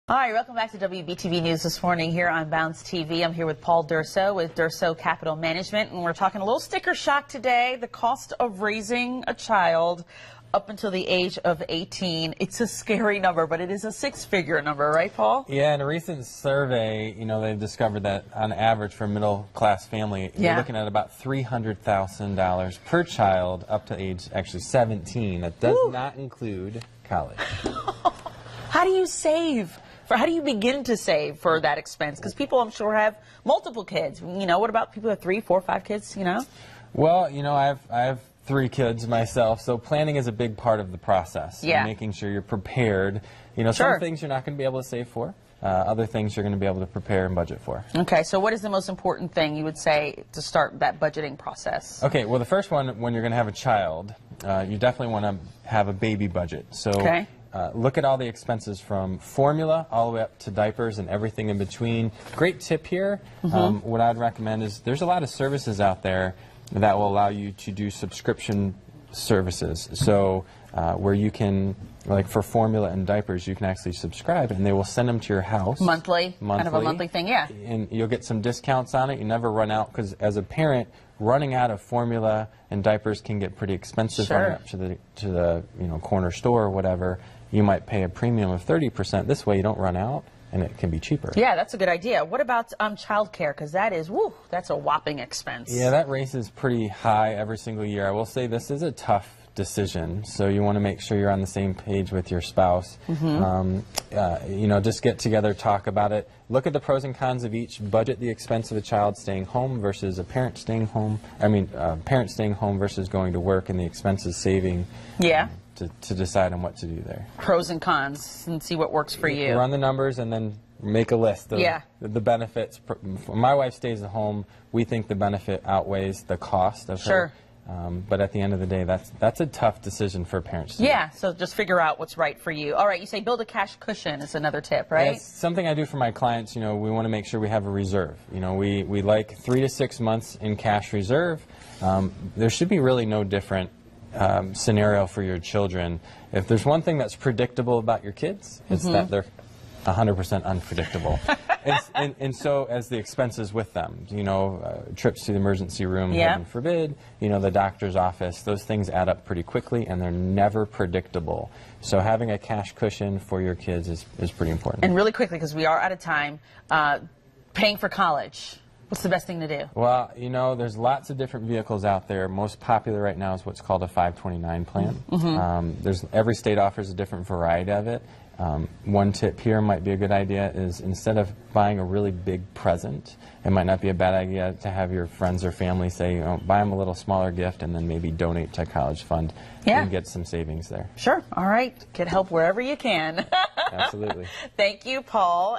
Hi, welcome back to WBTV News this morning here on Bounce TV. I'm here with Paul Durso with Durso Capital Management, and we're talking a little sticker shock today, the cost of raising a child up until the age of 18. It's a scary number, but it is a six-figure number, right, Paul? Yeah, in a recent survey, they've discovered that on average for a middle-class family, you're looking at about $300,000 per child up to age, actually 17. That does not include college. How do you save? How do you begin to save for that expense? Because people, I'm sure, have multiple kids. What about people who have 3, 4, 5 kids, Well, I have 3 kids myself, so planning is a big part of the process. Yeah. Making sure you're prepared. Some things you're not going to be able to save for. Other things you're going to be able to prepare and budget for. Okay, so what is the most important thing you would say to start that budgeting process? Okay, well, the first one, when you're going to have a child, you definitely want to have a baby budget. So. Okay. Look at all the expenses from formula all the way up to diapers and everything in between. Great tip here. What I'd recommend is there's a lot of services out there that will allow you to do subscription services. So where you can, like for formula and diapers, you can actually subscribe and they will send them to your house. Monthly. Kind of a monthly thing, yeah. And you'll get some discounts on it. You never run out, because as a parent, running out of formula and diapers can get pretty expensive. Sure. Running up to the corner store or whatever. You might pay a premium of 30%. This way you don't run out, and it can be cheaper. Yeah, that's a good idea. What about child care? Because that is, that's a whopping expense. Yeah, that raises pretty high every single year. I will say this is a tough decision, so you want to make sure you're on the same page with your spouse. Just get together, talk about it. Look at the pros and cons of each. Budget the expense of a child staying home versus a parent staying home. Parent staying home versus going to work, and the expenses saving. Yeah. To decide on what to do there. Pros and cons, and see what works for you. Run the numbers and then make a list of the benefits. My wife stays at home. We think the benefit outweighs the cost of her. But at the end of the day, that's a tough decision for parents to do. So just figure out what's right for you. All right, you say build a cash cushion is another tip, right? It's something I do for my clients. We want to make sure we have a reserve. We like 3 to 6 months in cash reserve. There should be really no different scenario for your children. If there's one thing that's predictable about your kids, it's that they're 100% unpredictable. and so as the expenses with them, trips to the emergency room, heaven forbid, the doctor's office, those things add up pretty quickly, and they're never predictable. So having a cash cushion for your kids is pretty important. And really quickly, because we are out of time, paying for college. What's the best thing to do? Well, there's lots of different vehicles out there. Most popular right now is what's called a 529 plan. Every state offers a different variety of it. One tip here might be a good idea is, instead of buying a really big present, it might not be a bad idea to have your friends or family say, buy them a little smaller gift and then maybe donate to a college fund and get some savings there. Sure. All right. Get help wherever you can. Absolutely. Thank you, Paul.